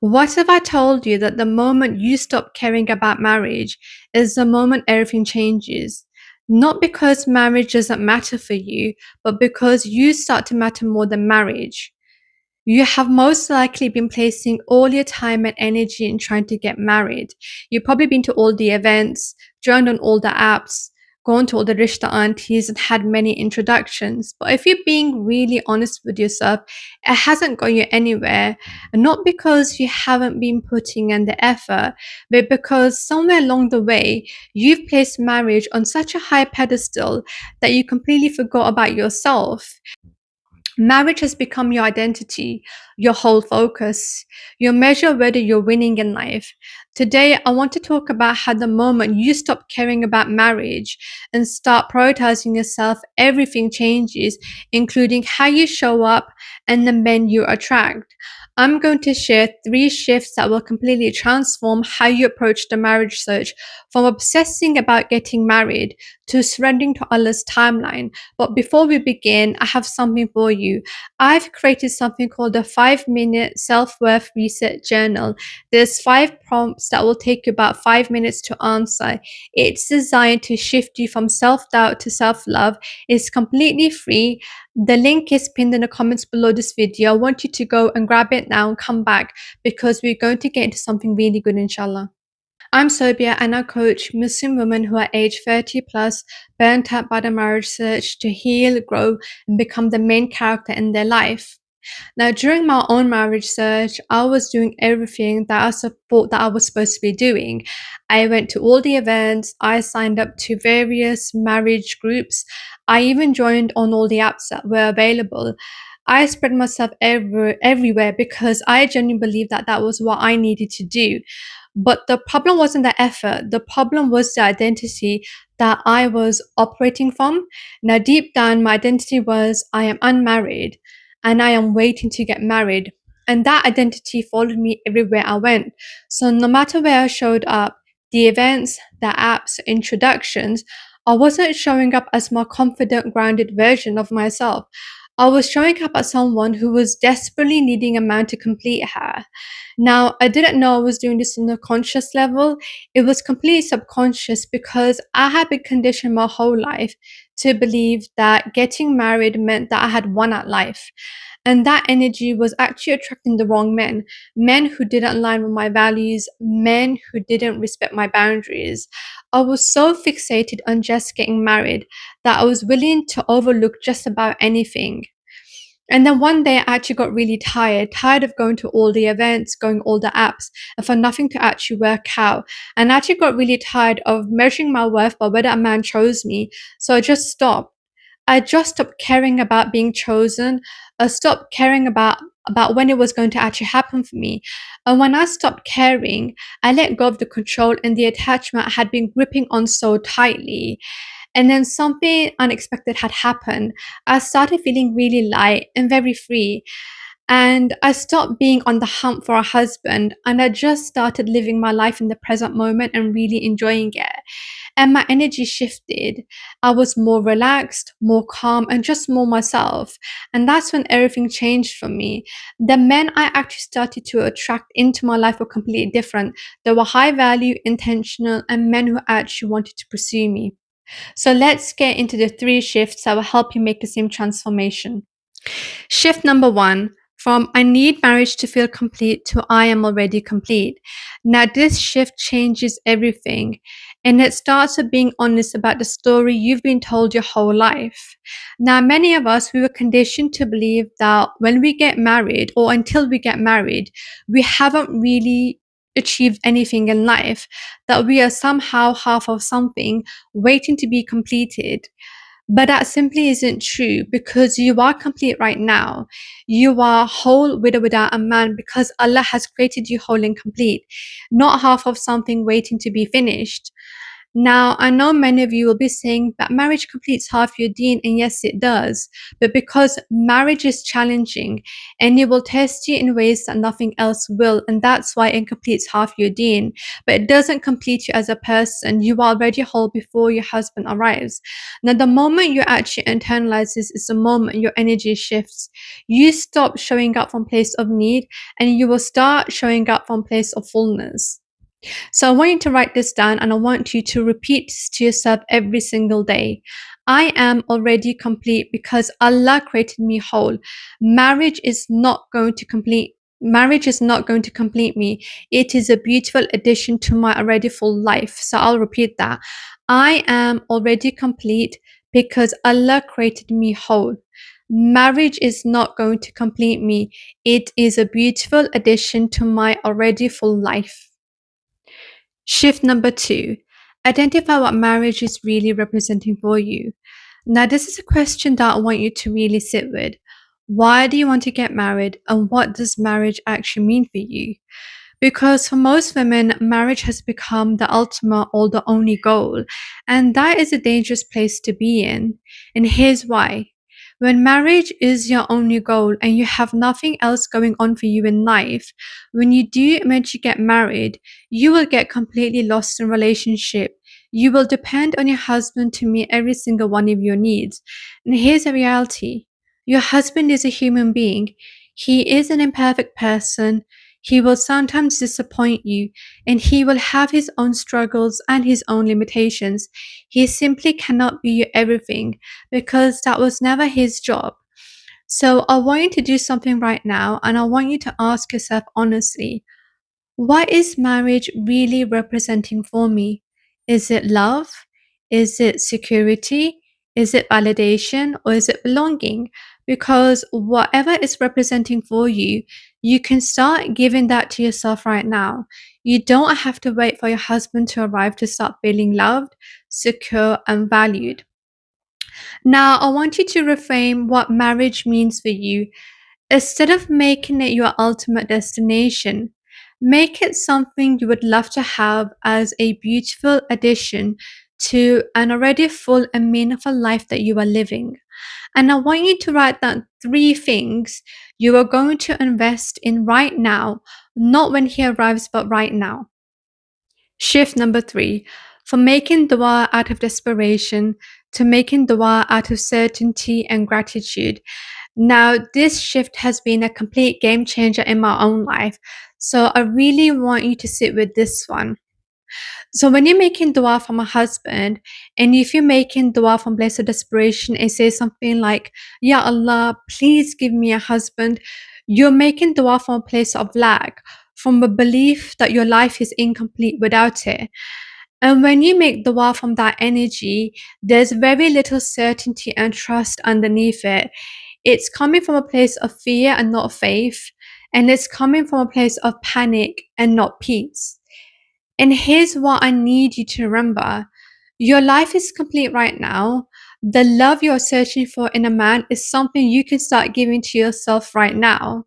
What if I told you that the moment you stop caring about marriage is the moment everything changes? Not because marriage doesn't matter for you, but because you start to matter more than marriage. You have most likely been placing all your time and energy in trying to get married. You've probably been to all the events, joined on all the apps, gone to all the rishta aunties, and had many introductions. But if you're being really honest with yourself, it hasn't got you anywhere. And not because you haven't been putting in the effort, but because somewhere along the way, you've placed marriage on such a high pedestal that you completely forgot about yourself. Marriage has become your identity, your whole focus, your measure of whether you're winning in life. Today, I want to talk about how the moment you stop caring about marriage and start prioritizing yourself, everything changes, including how you show up and the men you attract. I'm going to share 3 shifts that will completely transform how you approach the marriage search, from obsessing about getting married to surrendering to Allah's timeline. But before we begin, I have something for you. I've created something called a 5-minute self-worth reset journal. There's 5 prompts that will take you about 5 minutes to answer. It's designed to shift you from self-doubt to self-love. It's completely free. The link is pinned in the comments below this video. I want you to go and grab it now and come back because we're going to get into something really good, inshallah. I'm Sobia and I coach Muslim women who are age 30 plus, burnt out by the marriage search to heal, grow, and become the main character in their life. Now, during my own marriage search, I was doing everything that thought that I was supposed to be doing. I went to all the events, I signed up to various marriage groups, I even joined on all the apps that were available. I spread myself everywhere because I genuinely believed that that was what I needed to do. But the problem wasn't the effort, the problem was the identity that I was operating from. Now, deep down, my identity was I am unmarried and I am waiting to get married. And that identity followed me everywhere I went. So, no matter where I showed up, the events, the apps, introductions, I wasn't showing up as my confident, grounded version of myself. I was showing up as someone who was desperately needing a man to complete her. Now, I didn't know I was doing this on a conscious level. It was completely subconscious because I had been conditioned my whole life to believe that getting married meant that I had won at life. And that energy was actually attracting the wrong men, men who didn't align with my values, men who didn't respect my boundaries. I was so fixated on just getting married that I was willing to overlook just about anything. And then one day I actually got really tired of going to all the events, going all the apps, and for nothing to actually work out. And I actually got really tired of measuring my worth by whether a man chose me. So I just stopped. I just stopped caring about being chosen. I stopped caring about when it was going to actually happen for me. And when I stopped caring, I let go of the control and the attachment I had been gripping on so tightly. And then something unexpected had happened. I started feeling really light and very free. And I stopped being on the hunt for a husband and I just started living my life in the present moment and really enjoying it. And my energy shifted. I was more relaxed, more calm, and just more myself. And that's when everything changed for me. The men I actually started to attract into my life were completely different. They were high value, intentional, and men who actually wanted to pursue me. So let's get into the 3 shifts that will help you make the same transformation. Shift number 1, from I need marriage to feel complete to I am already complete. Now, this shift changes everything. And it starts with being honest about the story you've been told your whole life. Now, many of us, we were conditioned to believe that when we get married or until we get married, we haven't really achieved anything in life, that we are somehow half of something waiting to be completed. But that simply isn't true because you are complete right now. You are whole with or without a man because Allah has created you whole and complete, not half of something waiting to be finished. Now, I know many of you will be saying that marriage completes half your deen, and yes, it does. But because marriage is challenging and it will test you in ways that nothing else will, and that's why it completes half your deen. But it doesn't complete you as a person. You are already whole before your husband arrives. Now, the moment you actually internalize this is the moment your energy shifts. You stop showing up from place of need, and you will start showing up from place of fullness. So I want you to write this down, and I want you to repeat this to yourself every single day. I am already complete because Allah created me whole. Marriage is not going to complete me. It is a beautiful addition to my already full life. So I'll repeat that. I am already complete because Allah created me whole. Marriage is not going to complete me. It is a beautiful addition to my already full life. Shift number 2. Identify what marriage is really representing for you. Now, this is a question that I want you to really sit with. Why do you want to get married, and what does marriage actually mean for you? Because for most women, marriage has become the ultimate or the only goal, and that is a dangerous place to be in. And here's why. When marriage is your only goal and you have nothing else going on for you in life, when you do eventually get married, you will get completely lost in relationship. You will depend on your husband to meet every single one of your needs. And here's the reality. Your husband is a human being. He is an imperfect person. He will sometimes disappoint you, and he will have his own struggles and his own limitations. He simply cannot be your everything because that was never his job. So I want you to do something right now, and I want you to ask yourself honestly, what is marriage really representing for me? Is it love? Is it security? Is it validation? Or is it belonging? Because whatever it's representing for you, you can start giving that to yourself right now. You don't have to wait for your husband to arrive to start feeling loved, secure, and valued. Now, I want you to reframe what marriage means for you. Instead of making it your ultimate destination, make it something you would love to have as a beautiful addition to an already full and meaningful life that you are living. And I want you to write down 3 things you are going to invest in right now, not when he arrives, but right now. Shift number 3, from making dua out of desperation to making dua out of certainty and gratitude. Now, this shift has been a complete game changer in my own life. So I really want you to sit with this one. So when you're making dua for my husband, and if you're making dua from place of desperation and say something like, Ya Allah, please give me a husband, you're making dua from a place of lack, from a belief that your life is incomplete without it. And when you make dua from that energy, there's very little certainty and trust underneath it. It's coming from a place of fear and not faith, and it's coming from a place of panic and not peace. And here's what I need you to remember. Your life is complete right now. The love you're searching for in a man is something you can start giving to yourself right now.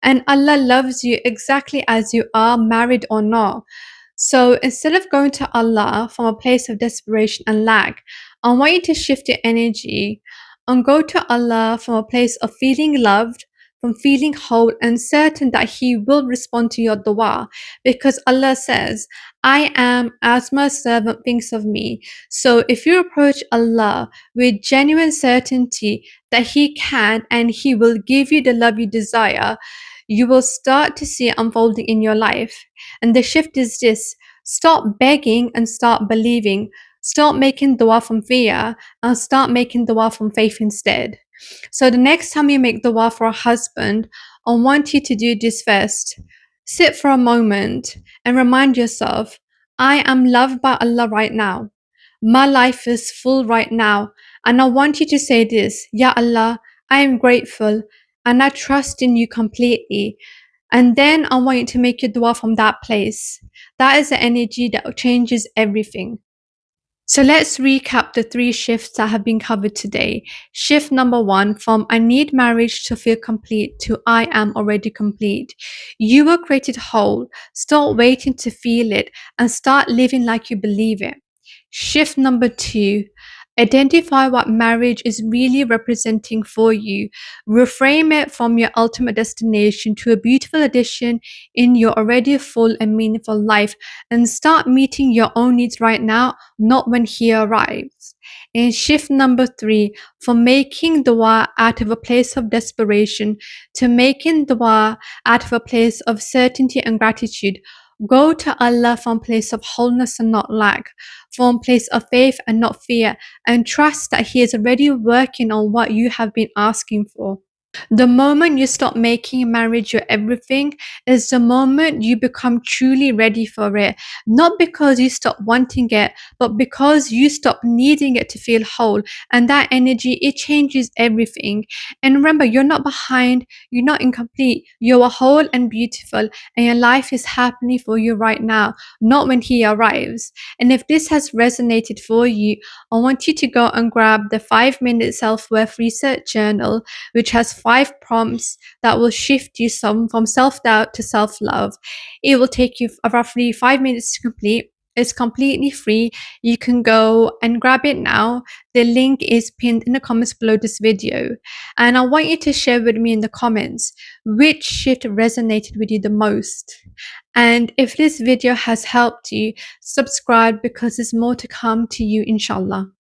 And Allah loves you exactly as you are, married or not. So instead of going to Allah from a place of desperation and lack, I want you to shift your energy and go to Allah from a place of feeling loved, from feeling whole and certain that He will respond to your dua. Because Allah says, I am as my servant thinks of me. So if you approach Allah with genuine certainty that He can and He will give you the love you desire, you will start to see it unfolding in your life. And the shift is this: stop begging and start believing. Stop making dua from fear and start making dua from faith instead. So the next time you make dua for a husband, I want you to do this first. Sit for a moment and remind yourself, I am loved by Allah right now. My life is full right now. And I want you to say this: Ya Allah, I am grateful and I trust in you completely. And then I want you to make your dua from that place. That is the energy that changes everything. So let's recap the 3 shifts that have been covered today. Shift number 1, from I need marriage to feel complete to I am already complete. You were created whole. Stop waiting to feel it and start living like you believe it. Shift number two, identify what marriage is really representing for you. Reframe it from your ultimate destination to a beautiful addition in your already full and meaningful life, and start meeting your own needs right now, not when he arrives. And shift number three, from making dua out of a place of desperation to making dua out of a place of certainty and gratitude. Go to Allah from a place of wholeness and not lack, from a place of faith and not fear, and trust that He is already working on what you have been asking for. The moment you stop making marriage your everything is the moment you become truly ready for it. Not because you stop wanting it, but because you stop needing it to feel whole. And that energy, it changes everything. And remember, you're not behind, you're not incomplete, you're whole and beautiful, and your life is happening for you right now, not when he arrives. And if this has resonated for you, I want you to go and grab the 5-minute self-worth research journal, which has 5 prompts that will shift you from self-doubt to self-love. It will take you roughly 5 minutes to complete. It's completely free. You can go and grab it now. The link is pinned in the comments below this video. And I want you to share with me in the comments which shift resonated with you the most. And if this video has helped you, subscribe because there's more to come to you, inshallah.